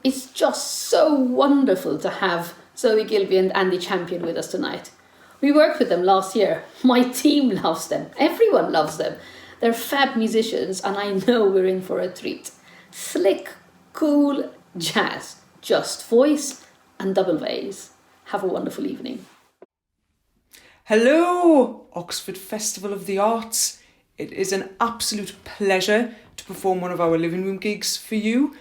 It's just so wonderful to have Zoë Gilby and Andy Champion with us tonight. We worked with them last year. My team loves them. Everyone loves them. They're fab musicians and I know we're in for a treat. Slick, cool jazz, just voice and double bass. Have a wonderful evening. Hello, Oxford Festival of the Arts. It is an absolute pleasure to perform one of our living room gigs for you.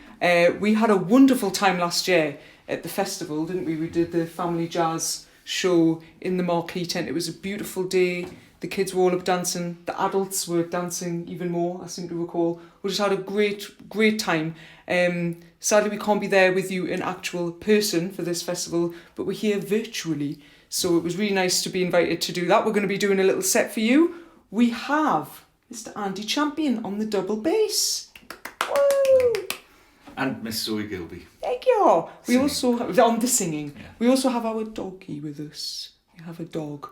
We had a wonderful time last year at the festival, didn't we? We did the family jazz show in the marquee tent. It was a beautiful day. The kids were all up dancing. The adults were dancing even more, I seem to recall. We just had a great time. Sadly, we can't be there with you in actual person for this festival, but we're here virtually. So it was really nice to be invited to do that. We're going to be doing a little set for you. We have Mr. Andy Champion on the double bass. Woo! And Miss Zoë Gilby. Thank you. We also have, on the singing. Yeah. We also have our doggy with us. We have a dog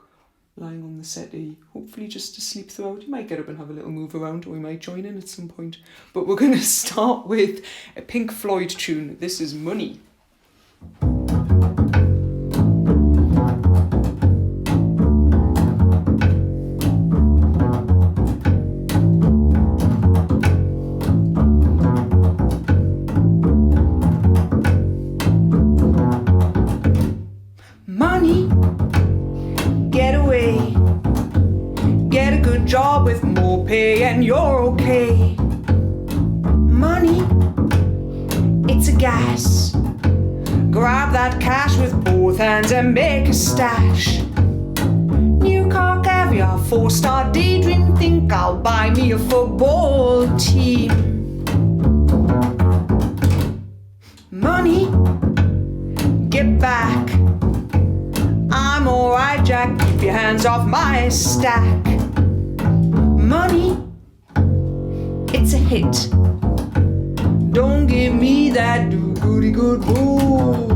lying on the settee, hopefully just asleep throughout. You might get up and have a little move around, or we might join in at some point. But we're going to start with a Pink Floyd tune. This is Money. Job with more pay and you're okay. Money, it's a gas. Grab that cash with both hands and make a stash. New car, caviar, 4-star daydream. Think I'll buy me a football team. Money, get back. I'm alright, Jack. Keep your hands off my stack. Money, it's a hit. Don't give me that do-goody-good bull.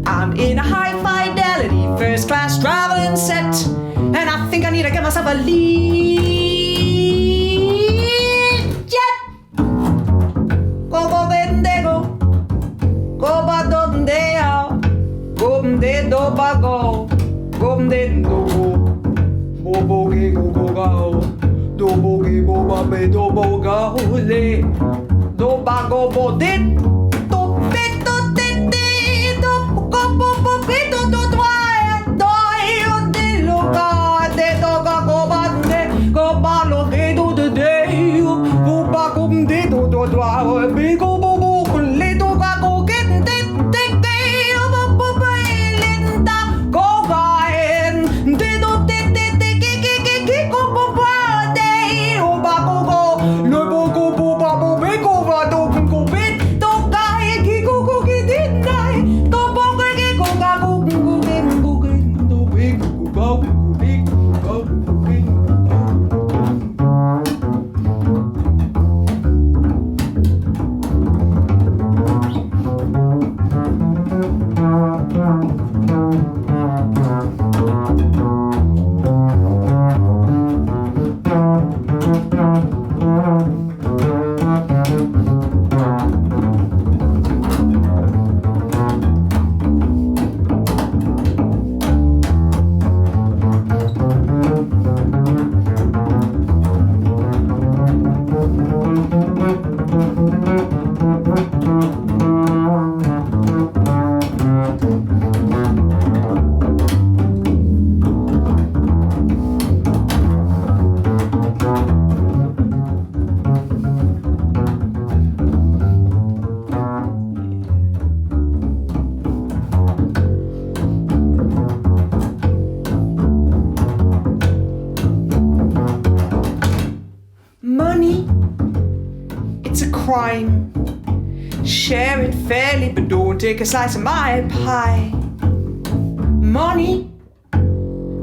I'm in a high fidelity, first class traveling set, and I think I need to get myself a lead jet. Go bendego, go badondeo, go bendo bago, go bendo, bobo go go go. Do bogi boba be do boga ole do bago bodit do pito titi do go bo pito do twa do io de loga de do go bande go balo ge do de de go ba go de do do twa be go bo bo le do ga go get de de de bo bo be linda go ga en de do de de de ge go bo bo crime. Share it fairly, but don't take a slice of my pie. Money,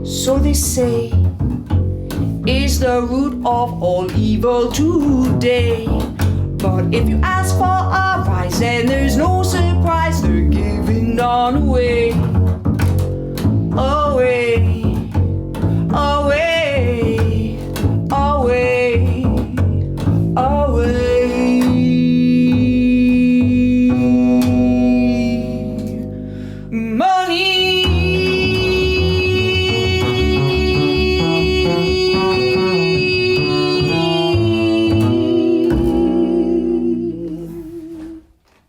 so they say, is the root of all evil today. But if you ask for a rise, then there's no surprise. cries, they're giving on away, away, away, away, away. Money.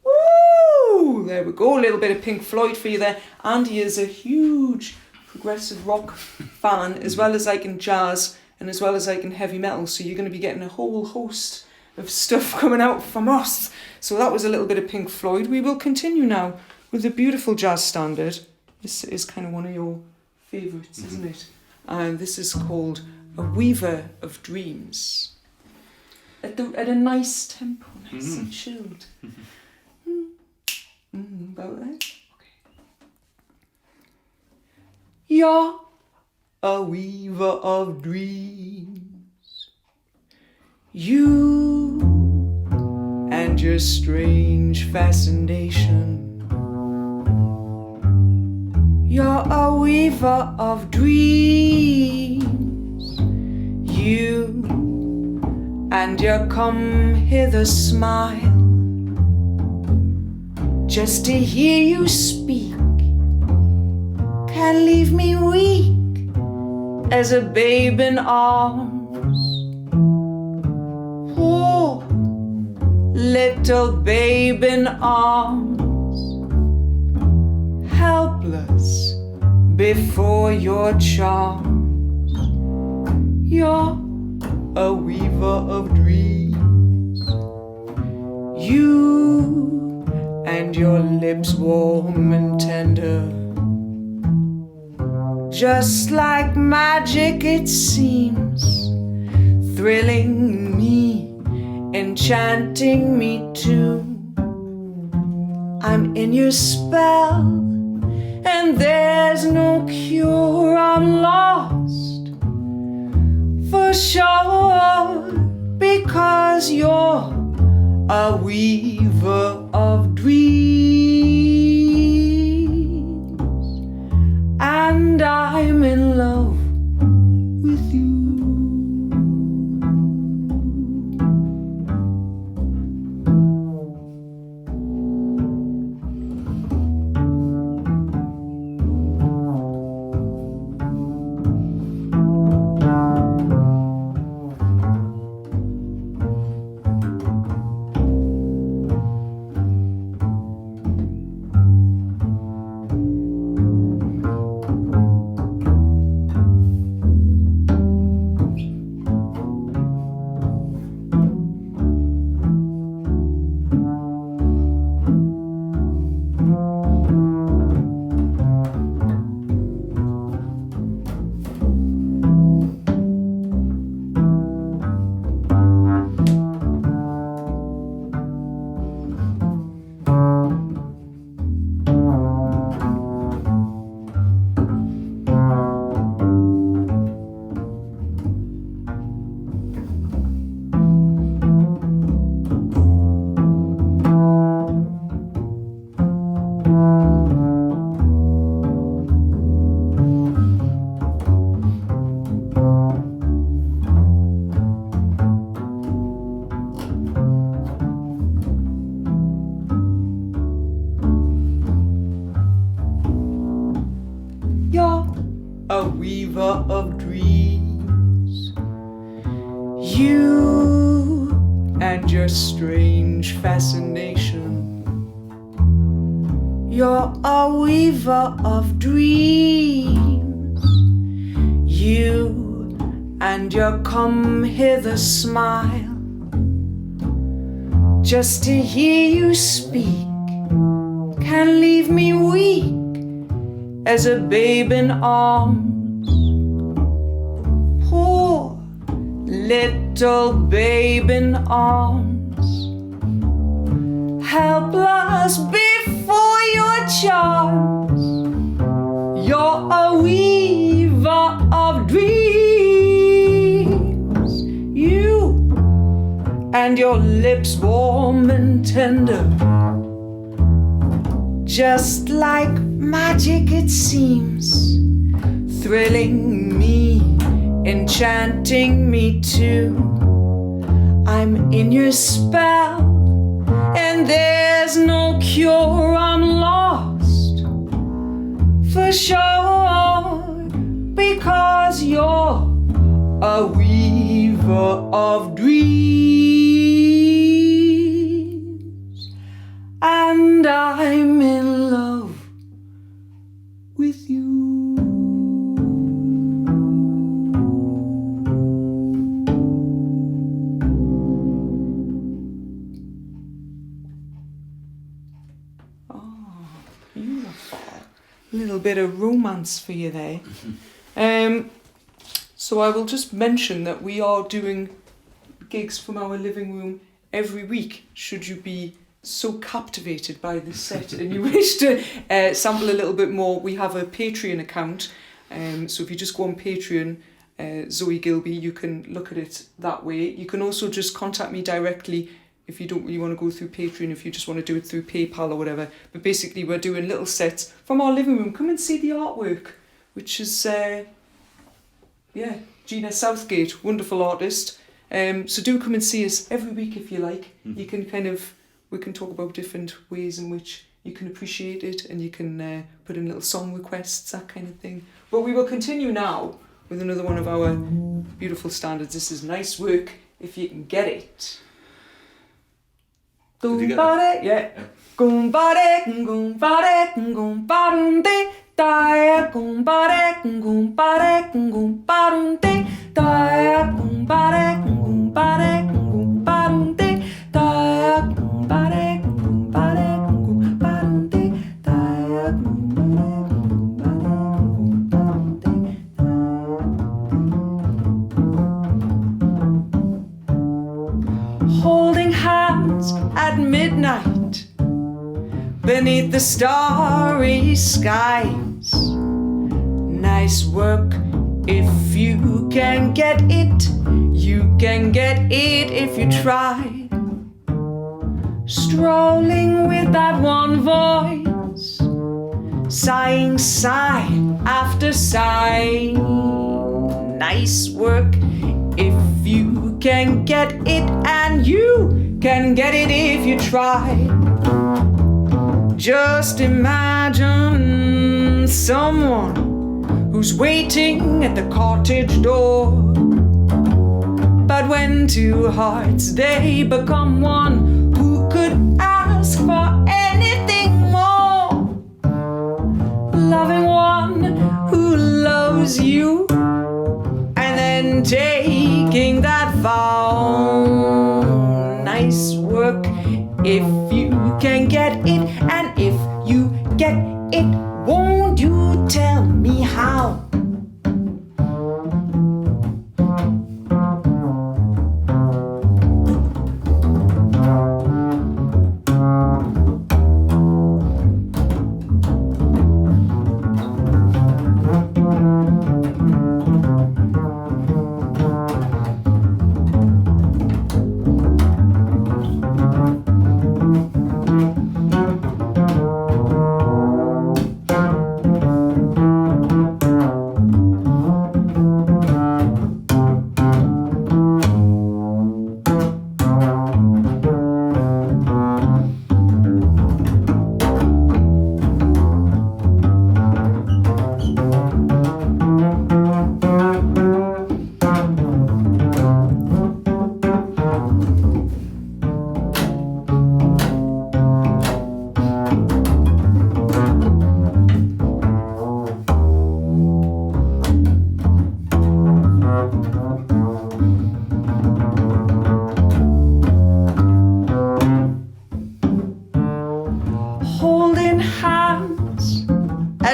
Woo! There we go, a little bit of Pink Floyd for you there. Andy is a huge progressive rock fan, as well as like in jazz and as well as like in heavy metal, so you're going to be getting a whole host of stuff coming out from us. So that was a little bit of Pink Floyd. We will continue now with a beautiful jazz standard. This is kind of one of your favourites, isn't it? And this is called A Weaver of Dreams. At a nice tempo, nice and chilled. About that? Okay. You're a weaver of dreams. You and your strange fascination. You're a weaver of dreams. You and your come hither smile. Just to hear you speak can leave me weak as a babe in arms. Poor little babe in arms, helpless before your charms. You're a weaver of dreams. You and your lips warm and tender, just like magic it seems, thrilling me, enchanting me too. I'm in your spell, and there's no cure. I'm lost for sure, because you're a weaver of dreams, and I'm in love with you. A weaver of dreams, you and your strange fascination. You're a weaver of dreams, you and your come hither smile. Just to hear you speak can leave me weak as a babe in arms. Poor little babe in arms, helpless before your charms. You're a weaver of dreams, you and your lips warm and tender, just like magic it seems, thrilling me, enchanting me too. I'm in your spell, and there's no cure, I'm lost for sure, because you're a weaver of dreams, and I'm in love with you. Oh, beautiful. A little bit of romance for you there. So I will just mention that we are doing gigs from our living room every week, should you be so captivated by this set and you wish to sample a little bit more. We have a Patreon account, so if you just go on Patreon, Zoë Gilby, you can look at it that way. You can also just contact me directly if you don't really want to go through Patreon, if you just want to do it through PayPal or whatever. But basically we're doing little sets from our living room. Come and see the artwork, which is Gina Southgate, wonderful artist. So do come and see us every week if you like. You can we can talk about different ways in which you can appreciate it, and you can put in little song requests, that kind of thing. But we will continue now with another one of our beautiful standards. This is Nice Work If You Can Get It. Did you get that? Yeah. Gumbare, gumbare, gumbarunde, dae, gumbare, gumbare, gumbarunde, dae, gumbare, gumbare, gumbarunde, dae, gumbare, gumbare, gumbarunde, dae, gumbare. Holding hands at midnight beneath the starry skies. Nice work if you can get it. You can get it if you try. Strolling with that one voice, sighing sigh after sigh. Nice work if you can get it, and you can get it if you try. Just imagine someone who's waiting at the cottage door. But when two hearts they become one, who could ask for anything more? Loving one who loves you, and then taking that vow. Nice work if you can get it, and if you get it, won't you tell me how?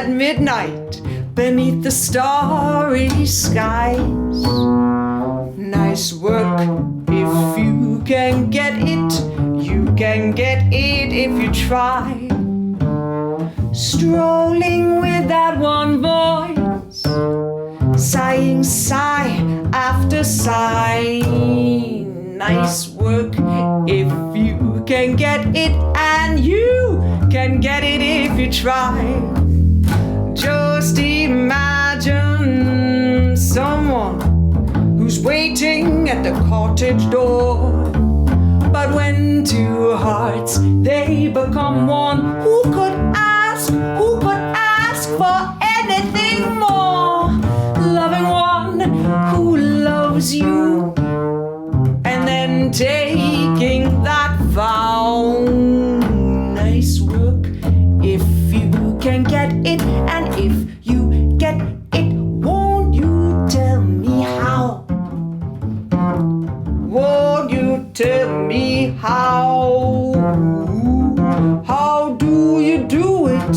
Midnight beneath the starry skies. Nice work if you can get it. You can get it if you try. Strolling with that one voice, sighing sigh after sigh. Nice work if you can get it, and you can get it if you try. Just imagine someone who's waiting at the cottage door. But when two hearts, they become one, who could ask for anything more? Loving one who loves you, and then taking that vow. Nice work if you can get it, and if you get it, won't you tell me how? Won't you tell me how? How do you do it?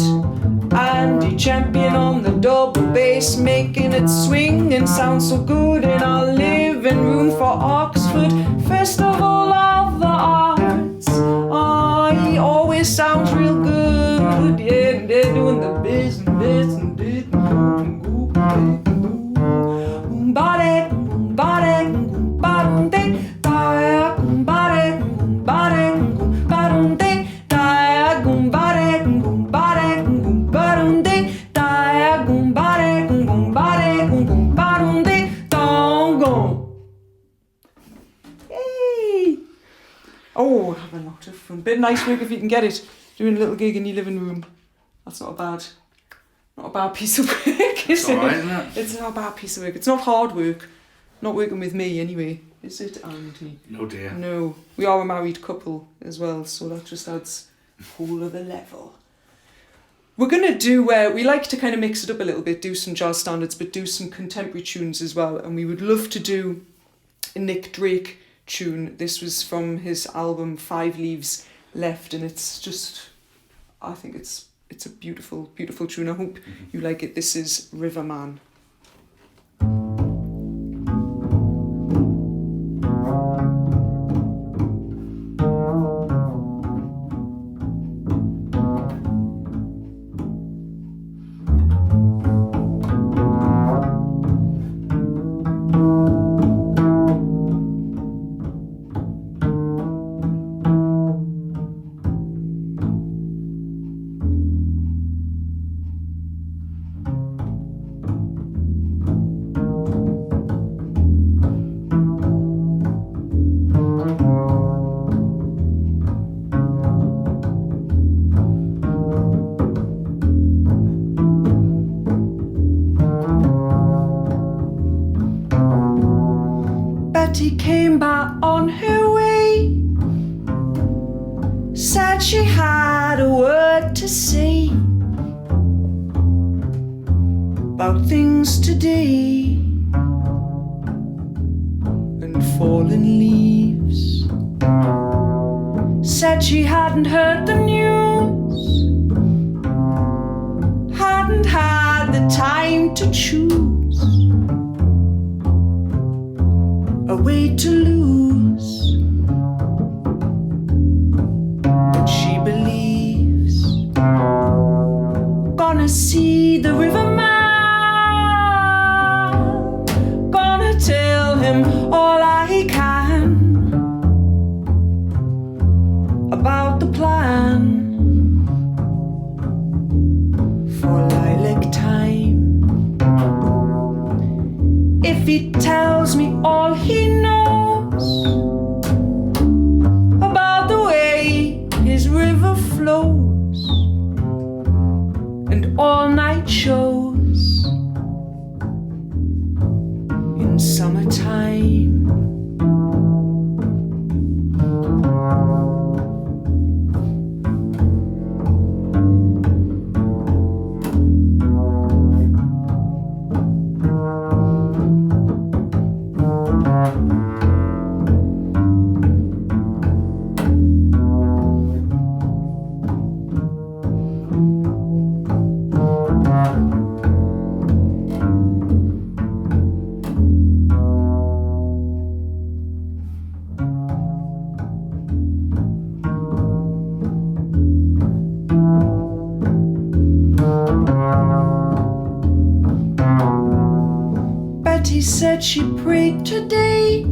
Andy Champion on the double bass, making it swing and sound so good in our living room for Oxford Festival of the Arts. Oh, he always sounds real good. Yeah, they're doing the business and did Oh, have a lot of fun. Bit nice work if you can get it. Doing a little gig in your living room. That's not a bad piece of work, is it? Alright, isn't it? It's not a bad piece of work. It's not hard work. Not working with me anyway. Is it, Andy? No dear. No. We are a married couple as well, so that just adds a whole other level. We're going to do, we like to kind of mix it up a little bit, do some jazz standards, but do some contemporary tunes as well. And we would love to do a Nick Drake tune. This was from his album 5 Leaves Left, and it's just, I think it's a beautiful, beautiful tune. I hope you like it. This is Riverman. Betty came back on her way, said she had a word to say about things today and fallen leaves. Said she hadn't heard the news, hadn't had the time to choose a way to lose, but she believes. Gonna see the riverman, gonna tell him all I can about the plan for lilac time. If he tells me all he knows about the way his river flows and all-night shows in summertime. Betty said she prayed today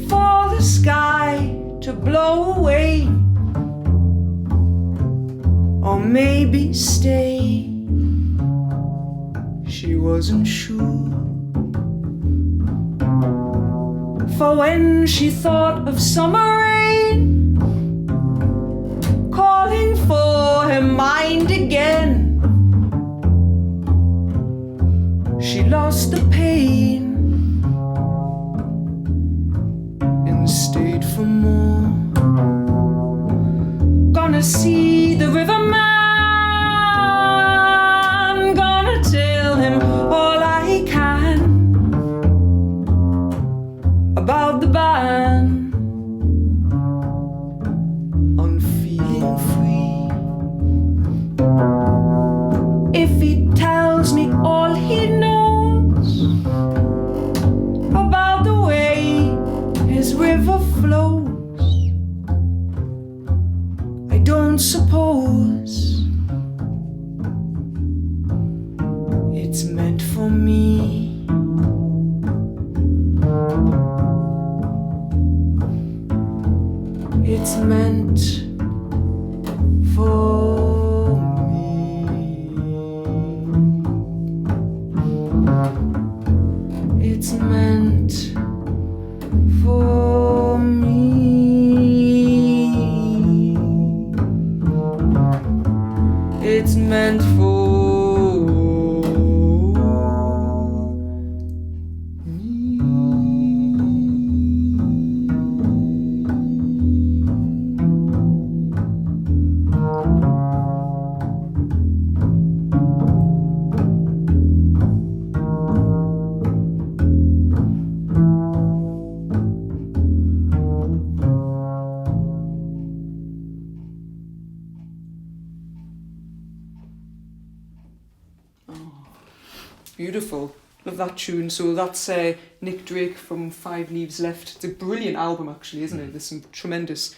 for the sky to blow away or maybe stay. She wasn't sure. For when she thought of summer rain calling for her mind again, she lost the pain and stayed for more. Gonna see the riverman, gonna tell him all I can about the ban on feeling free. If he tells me all he knows about the way his river flows, I don't suppose it's meant for me. It's meant for me. It's meant for me. It's meant for beautiful. Love that tune. So that's Nick Drake from 5 Leaves Left. It's a brilliant album actually, isn't it? There's some tremendous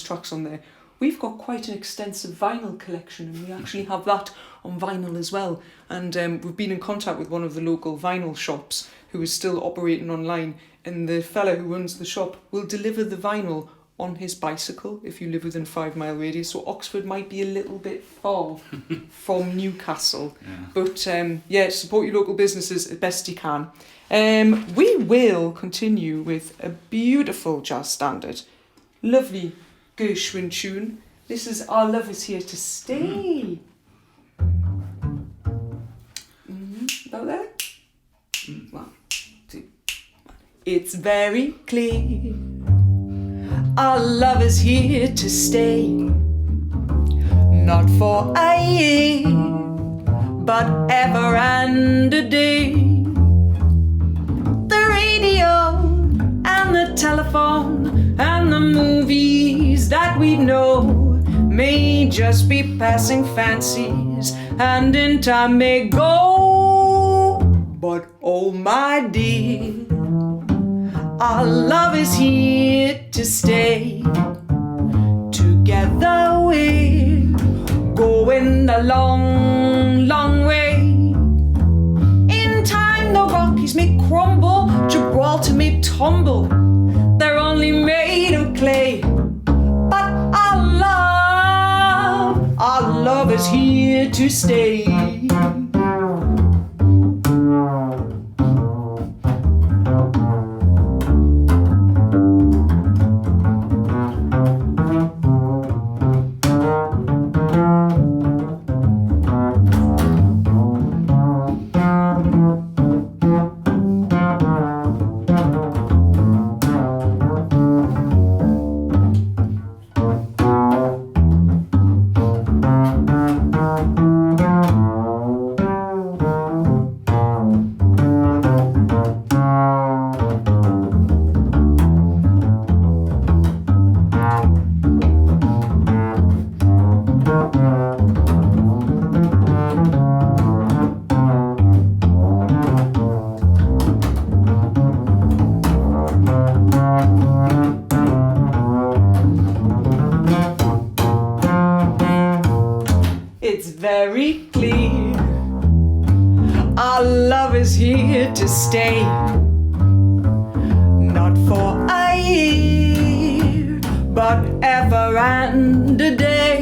tracks on there. We've got quite an extensive vinyl collection, and we actually have that on vinyl as well. And we've been in contact with one of the local vinyl shops who is still operating online, and the fella who runs the shop will deliver the vinyl on his bicycle if you live within 5 mile radius. So Oxford might be a little bit far from Newcastle. Yeah. But support your local businesses as best you can. We will continue with a beautiful jazz standard. Lovely Gershwin tune. This is Our Love Is Here to Stay. About there? 1, 2, 1. It's very clear our love is here to stay, not for a year, but ever and a day. The radio and the telephone and the movies that we know may just be passing fancies and in time may go. But oh my dear, our love is here to stay. Together we're going a long, long way. In time the Rockies may crumble, Gibraltar may tumble, they're only made of clay. But our love is here to stay. Very clear, our love is here to stay, not for a year, but ever and a day.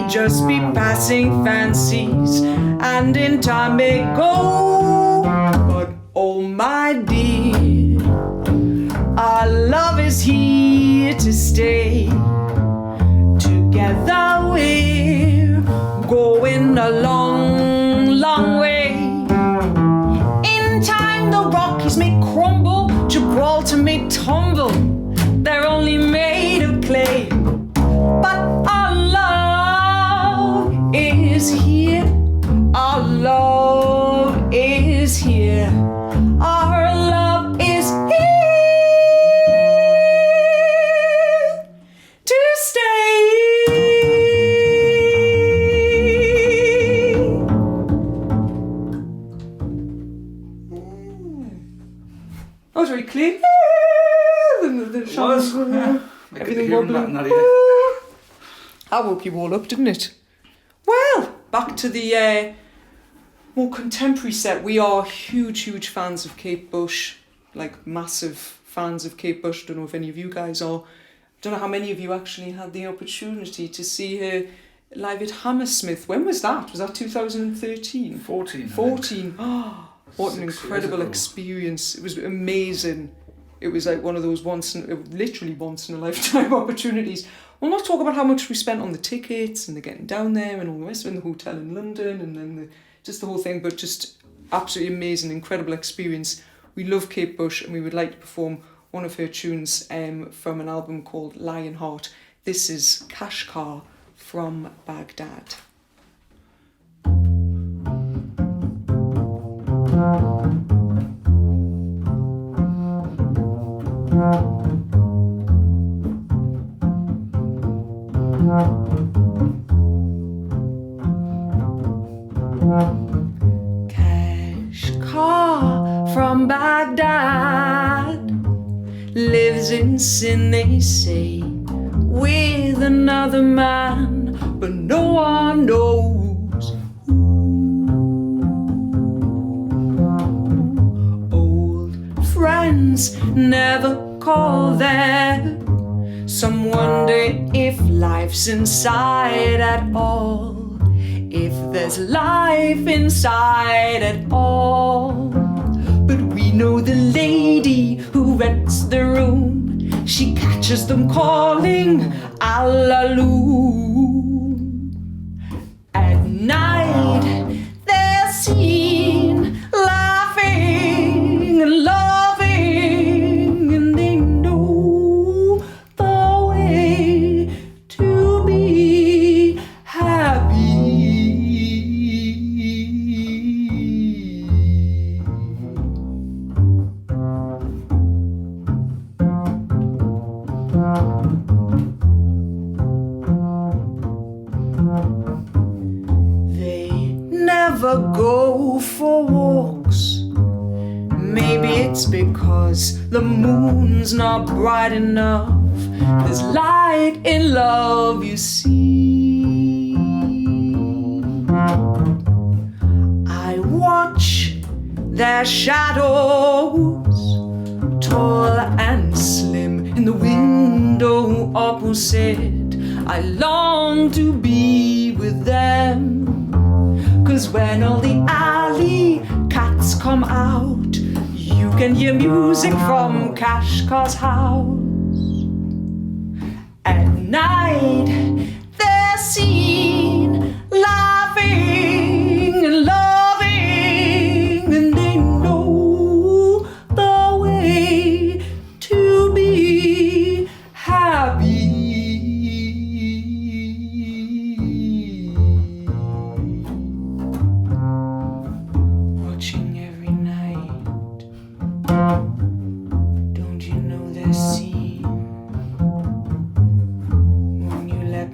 just be passing fancies, and in time may go. But oh my dear, our love is here to stay. Together we're going a long, long way. In time the Rockies may crumble, Gibraltar may tumble, they're only made of clay. But our love is here, our love is here, our love is here to stay. That was very clean. The was. Everything wobbling. That woke you all up, didn't it? Well, back to the more contemporary set. We are huge fans of Kate Bush, like massive fans of Kate Bush. Don't know if any of you guys are. Don't know how many of you actually had the opportunity to see her live at Hammersmith. When was that? Was that 2013? 14. Oh, what an incredible experience. It was amazing. It was like one of those literally once in a lifetime opportunities. We'll not talk about how much we spent on the tickets and the getting down there and all the rest of it, in the hotel in London and then just the whole thing, but just absolutely amazing, incredible experience. We love Kate Bush and we would like to perform one of her tunes from an album called Lionheart. This is Kashgar from Baghdad. Kashgar from Baghdad lives in sin, they say, with another man, but no one knows who. Old friends never call there. Some wonder if life's inside at all, if there's life inside at all. But we know the lady who rents the room, she catches them calling Allalu. At night they're seen laughing and loving, and they know the way to be happy. They never go for walks. Maybe it's because the moon's not bright enough. There's light in love, you see. I watch their shadows, tall and slim, in the window opposite. I long to be with them, 'cause when all the alley cats come out, you can hear music from Kashgar's house. At night they're seen laughing and loving, and they know the way to be happy. Watching every night, don't you know the scene when you let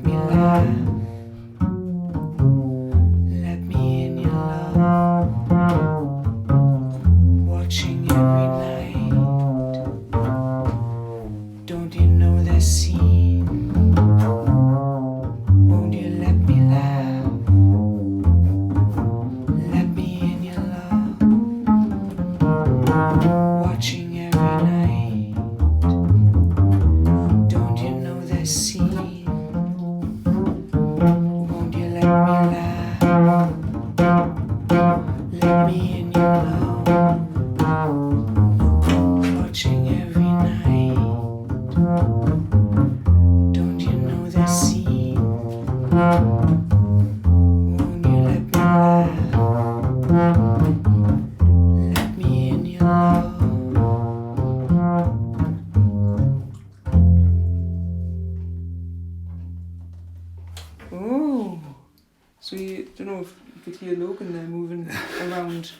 Logan there moving around.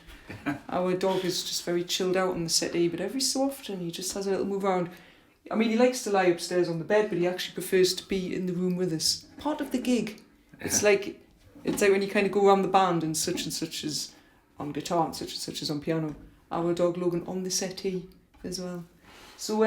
Our dog is just very chilled out on the settee, but every so often he just has a little move around. I mean, he likes to lie upstairs on the bed, but he actually prefers to be in the room with us. Part of the gig. It's like when you kind of go around the band and such is on guitar and such is on piano. Our dog Logan on the settee as well. So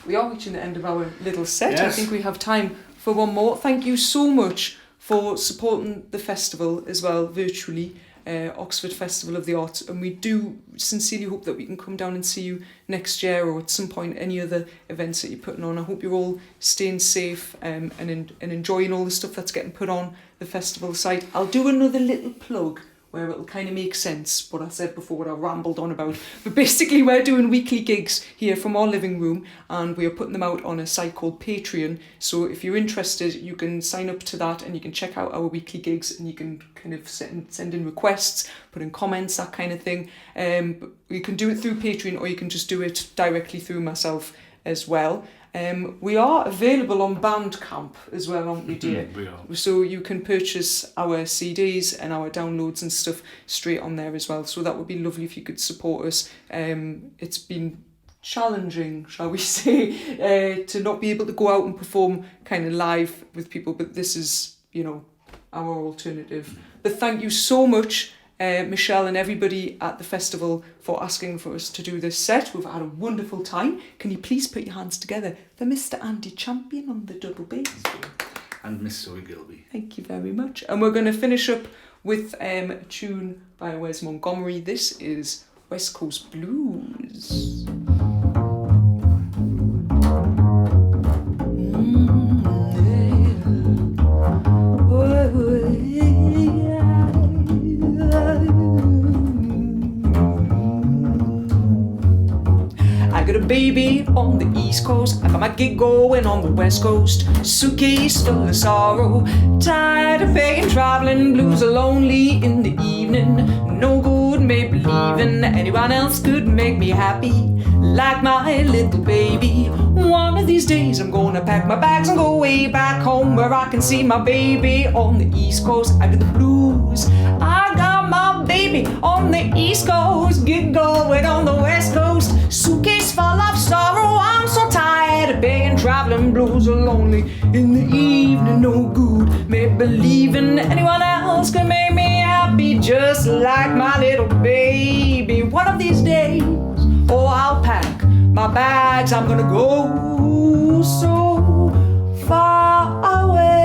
we are reaching the end of our little set. Yes. I think we have time for one more. Thank you so much for supporting the festival as well, virtually, Oxford Festival of the Arts, and we do sincerely hope that we can come down and see you next year or at some point any other events that you're putting on. I hope you're all staying safe and enjoying all the stuff that's getting put on the festival site. I'll do another little plug where it'll kind of make sense what I said before, what I rambled on about. But basically we're doing weekly gigs here from our living room, and we are putting them out on a site called Patreon. So if you're interested, you can sign up to that and you can check out our weekly gigs, and you can kind of send in requests, put in comments, that kind of thing. But you can do it through Patreon, or you can just do it directly through myself as well. We are available on Bandcamp as well, aren't we, dear? We are. So you can purchase our CDs and our downloads and stuff straight on there as well. So that would be lovely if you could support us. It's been challenging, shall we say, to not be able to go out and perform kind of live with people, but this is, our alternative. But thank you so much, Michelle and everybody at the festival, for asking for us to do this set. We've had a wonderful time. Can you please put your hands together for Mr. Andy Champion on the double bass? And Miss Zoë Gilby. Thank you very much. And we're going to finish up with a tune by Wes Montgomery. This is West Coast Blues. I got a baby on the East Coast, I got my gig going on the West Coast. Suitcase full of sorrow, tired of paying, travelling, blues are lonely in the evening. No good me believing anyone else could make me happy like my little baby. One of these days I'm gonna pack my bags and go way back home, where I can see my baby on the East Coast. I got the blues, I got my baby on the East Coast, gig going on the West Coast. Suitcase full of sorrow, I'm so tired of being travelling, blues are lonely in the evening. No good me believing anyone else can make me happy just like my little baby. One of these days, oh, I'll pack my bags, I'm gonna go so far away.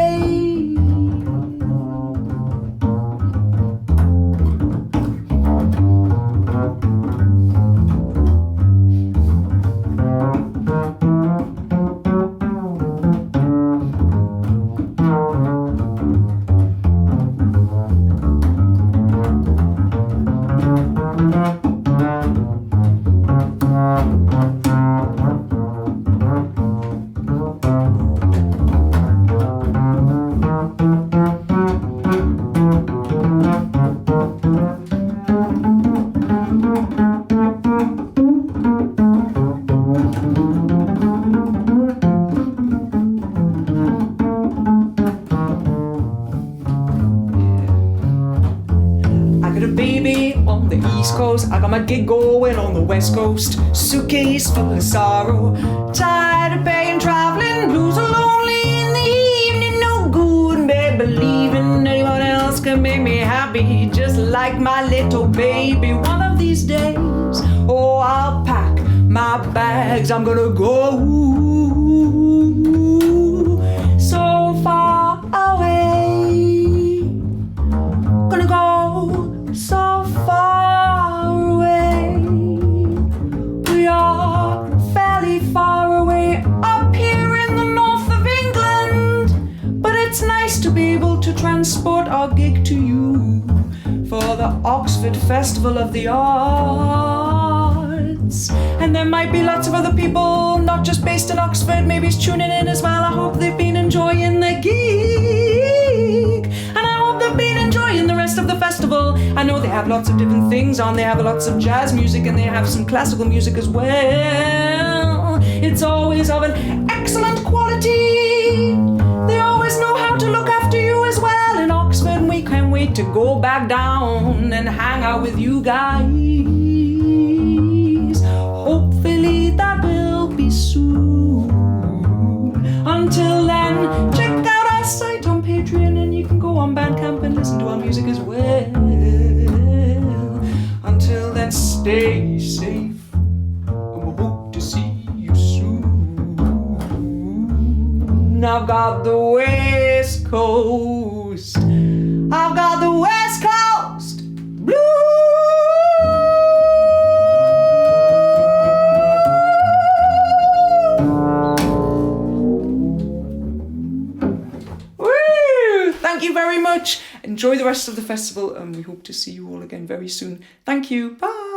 I got my gig going on the West Coast, suitcase full of sorrow, tired of paying, travelling, blues are lonely in the evening. No good me believing anyone else can make me happy just like my little baby. One of these days, oh, I'll pack my bags, I'm gonna go so far away, gonna go so far. Far away up here in the north of England, but it's nice to be able to transport our gig to you for the Oxford Festival of the Arts. And there might be lots of other people not just based in Oxford, maybe it's tuning in as well. I hope they've been enjoying the gig, and I hope they've been enjoying the rest of the festival. I know they have lots of different things on. They have lots of jazz music and they have some classical music as well. It's always of an excellent quality. They always know how to look after you as well in Oxford, and we can't wait to go back down and hang out with you guys. Hopefully that will be soon. Until then, check out our site on Patreon, and you can go on Bandcamp and listen to our music as well. Until then, stay safe, and we'll hope to see you soon. I've got the West Coast. I've got the West Coast blues. Woo! Thank you very much. Enjoy the rest of the festival, and we hope to see you all again very soon. Thank you. Bye.